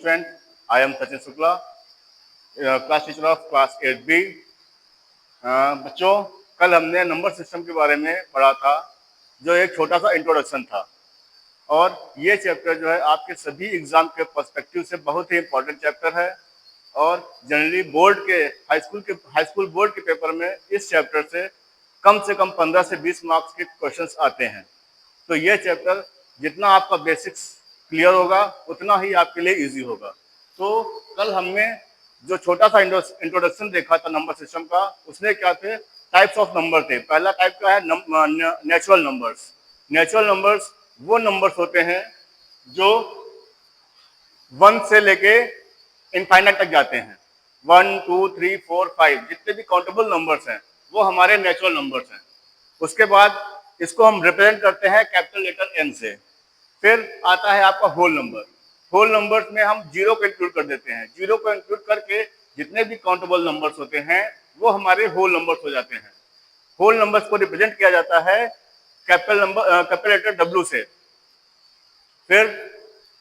student, I am Sachin Shukla, class teacher of class 8B. बच्चों, कल हमने number system के बारे में पढ़ा था, जो एक छोटा सा इंट्रोडक्शन था, और ये चैप्टर जो है आपके सभी एग्जाम के पर्सपेक्टिव से बहुत ही इंपॉर्टेंट चैप्टर है। और जनरली बोर्ड के हाई स्कूल बोर्ड के पेपर में इस चैप्टर से कम 15 से 20 मार्क्स के क्वेश्चंस आते हैं। तो ये चैप्टर जितना आपका बेसिक्स क्लियर होगा उतना ही आपके लिए इजी होगा। तो कल हमने जो छोटा सा इंट्रोडक्शन देखा था नंबर सिस्टम का, उसमें क्या थे, टाइप्स ऑफ नंबर थे। पहला टाइप का है नेचुरल नंबर्स। नेचुरल नंबर्स वो नंबर्स होते हैं जो 1 से लेके इनफाइनाइट तक जाते हैं। 1 2 3 4 5 जितने भी काउंटेबल नंबर्स हैं वो हमारे नेचुरल नंबर्स हैं। उसके बाद इसको हम रिप्रेजेंट करते हैं कैपिटल लेटर एन से। फिर आता है आपका होल नंबर। होल नंबर्स में हम जीरो को इंक्लूड कर देते हैं। जीरो को इंक्लूड करके जितने भी काउंटेबल नंबर्स होते हैं वो हमारे होल नंबर्स हो जाते हैं। होल नंबर्स को रिप्रेजेंट किया जाता है कैपिटल लेटर डब्ल्यू से। फिर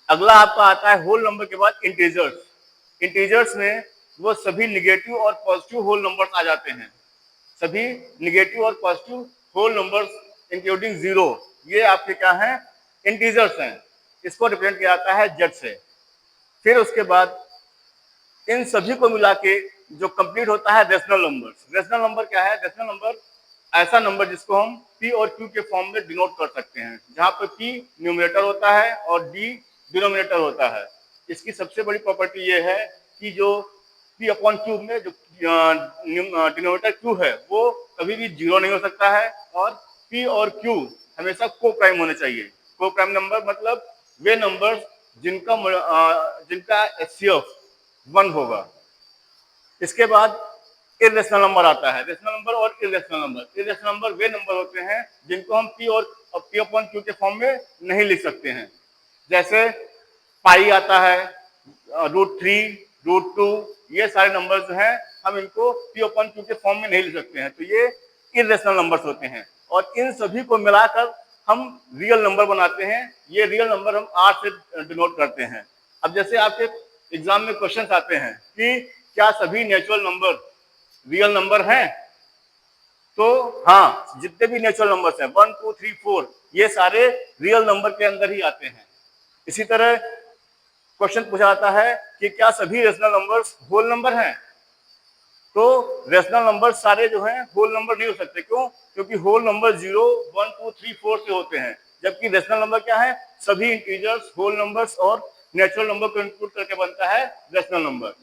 अगला आपका आता है होल नंबर के बाद इंटीजर्स। इंटीजर्स में वो सभी निगेटिव और पॉजिटिव होल नंबर्स आ जाते हैं। सभी निगेटिव और positive whole numbers including zero, ये आपके क्या हैं, इंटीजर्स हैं। इसको रिप्रेजेंट किया जाता है जेड से। फिर उसके बाद इन सभी को मिला के जो कंप्लीट होता है रेशनल नंबर्स। रेशनल नंबर क्या है? रेशनल नंबर ऐसा नंबर जिसको हम पी और क्यू के फॉर्म में डिनोट कर सकते हैं, जहां पर पी न्यूमरेटर होता है और डी डिनोमिनेटर होता है। इसकी सबसे बड़ी प्रॉपर्टी ये है कि जो पी अपॉन क्यू में जो डिनोमिनेटर क्यू है वो कभी भी जीरो नहीं हो सकता है, और पी और क्यू हमेशा को प्राइम होने चाहिए। को प्राइम नंबर मतलब वे नंबर जिनका एचसीएफ 1 होगा। इसके बाद इरेशनल नंबर आता है। रेशनल नंबर और इरेशनल नंबर। इरेशनल नंबर वे नंबर होते हैं जिनको हम पी और पी अपॉन क्यू के फॉर्म में नहीं लिख सकते हैं। जैसे पाई आता है, √3, √2, ये सारे नंबर्स जो हैं हम इनको पी अपॉन क्यू के फॉर्म में नहीं लिख सकते हैं। तो ये इरेशनल नंबर्स होते हैं, और इन सभी को मिलाकर हम रियल नंबर बनाते हैं। ये रियल नंबर हम आर से डिनोट करते हैं। अब जैसे आपके एग्जाम में क्वेश्चन आते हैं कि क्या सभी नेचुरल नंबर रियल नंबर हैं? तो हाँ, जितने भी नेचुरल नंबर्स हैं 1 2 3 4 ये सारे रियल नंबर के अंदर ही आते हैं। इसी तरह क्वेश्चन पूछा जाता है कि क्या सभी रेशनल नंबर्स होल नंबर हैं? तो रेशनल नंबर सारे जो हैं होल नंबर नहीं हो सकते। क्यों? क्योंकि होल नंबर 0 1 2 3 4 से होते हैं, जबकि रेशनल नंबर क्या है? सभी इंटीजर्स, होल नंबर्स और नेचुरल नंबर को इंक्लूड करके बनता है रेशनल नंबर।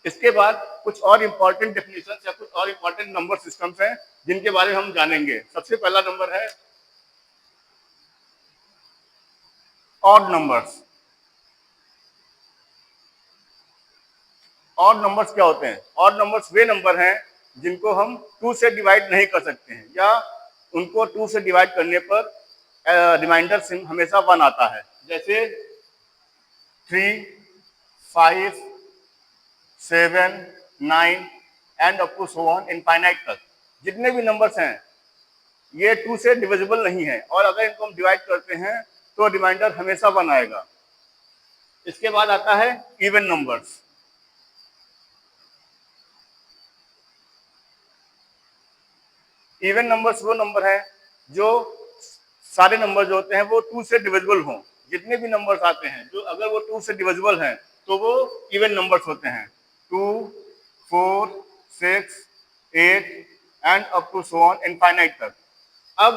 इसके बाद कुछ और इंपॉर्टेंट डेफिनेशंस या कुछ और इंपॉर्टेंट नंबर सिस्टम्स हैं जिनके बारे में हम जानेंगे। सबसे पहला नंबर है ऑड नंबर्स। ऑड नंबर्स क्या होते हैं? ऑड नंबर्स वे नंबर हैं जिनको हम 2 से डिवाइड नहीं कर सकते हैं, या उनको 2 से डिवाइड करने पर रिमाइंडर हमेशा 1 आता है। जैसे 3 5 7 9 and up to so on infinite तक जितने भी नंबर्स हैं ये 2 से डिविजिबल नहीं है, और अगर इनको हम डिवाइड करते हैं तो रिमाइंडर हमेशा 1 आएगा। इसके बाद आता है इवन नंबर्स। इवन नंबर्स वो नंबर हैं जो सारे नंबर जो होते हैं वो 2 से डिविजिबल हों। जितने भी नंबर्स आते हैं जो अगर वो 2 से डिविजिबल हैं तो वो इवन नंबर्स होते हैं। 2 4 6 8 and up to so on infinite तक। अब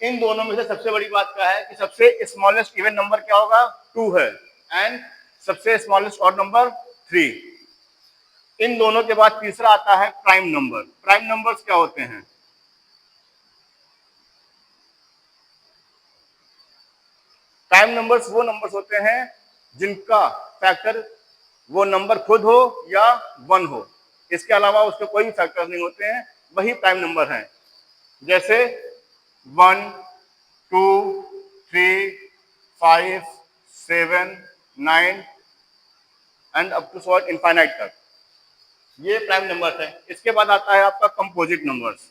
इन दोनों में से सबसे बड़ी बात क्या है कि सबसे स्मॉलेस्ट इवन नंबर क्या होगा? 2 है, एंड सबसे स्मॉलेस्ट ऑड नंबर 3। इन दोनों के बाद तीसरा आता है प्राइम नंबर। प्राइम नंबर्स क्या होते हैं? प्राइम नंबर्स वो नंबर्स होते हैं जिनका फैक्टर वो नंबर खुद हो या 1 हो, इसके अलावा उसके कोई भी फैक्टर नहीं होते हैं, वही प्राइम नंबर हैं। जैसे 1 2 3 5 7 9 and up to so infinite तक, ये प्राइम नंबर है। इसके बाद आता है आपका कंपोजिट नंबर्स।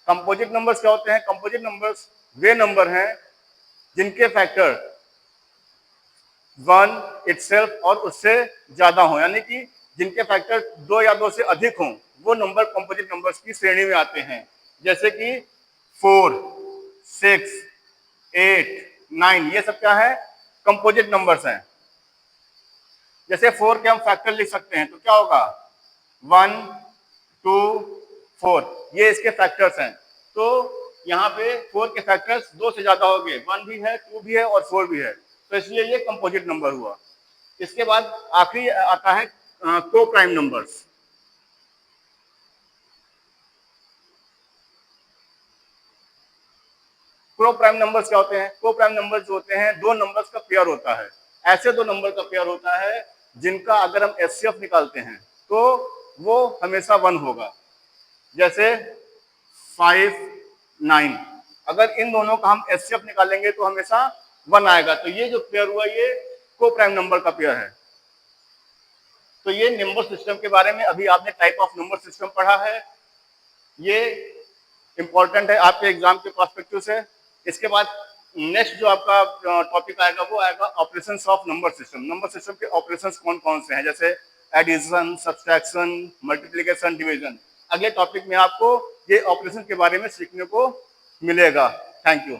कंपोजिट नंबर्स क्या होते हैं? कंपोजिट नंबर्स वे नंबर हैं जिनके फैक्टर 1 इटसेल्फ और उससे ज्यादा हो, यानी कि जिनके फैक्टर 2 या 2 से अधिक हों, वो नंबर कंपोजिट नंबर्स की श्रेणी में आते हैं। जैसे कि 4, 6, 8, 9, ये सब क्या है? कंपोजिट नंबर्स हैं। जैसे 4 के हम फैक्टर लिख सकते हैं, तो क्या होगा? 1, 2, 4, ये इसके फैक्टर्स हैं। तो यहाँ पे 4 के फैक्टर्स 2 से ज्यादा हो गए, 1 भी है, 2 भी है और 4 भी है, तो इसलिए ये कंपोजिट नंबर हुआ। इसके बाद आखिरी आता है को प्राइम नंबर्स। को प्राइम नंबर्स क्या होते हैं? को प्राइम नंबर्स जो होते हैं, दो नंबर्स का पेयर होता है। ऐसे दो नंबर का पेयर होता है जिनका अगर हम एचसीएफ निकालते हैं तो वो हमेशा 1 होगा। जैसे 5, 9, अगर इन दोनों का हम एचसीएफ निकालेंगे तो हमेशा 1 आएगा। तो ये जो पेयर हुआ ये को प्राइम नंबर का पेयर है। तो ये नंबर सिस्टम के बारे में अभी आपने टाइप ऑफ नंबर सिस्टम पढ़ा है। ये इंपॉर्टेंट है आपके एग्जाम के पर्सपेक्टिव से। इसके बाद नेक्स्ट जो आपका टॉपिक आएगा वो आएगा operations of number system. Number system के ऑपरेशंस कौन कौन से हैं, जैसे एडिशन, सब्सट्रैक्शन, मल्टीप्लिकेशन, डिवीजन। अगले टॉपिक में आपको ये ऑपरेशन के बारे में सीखने को मिलेगा। Thank you.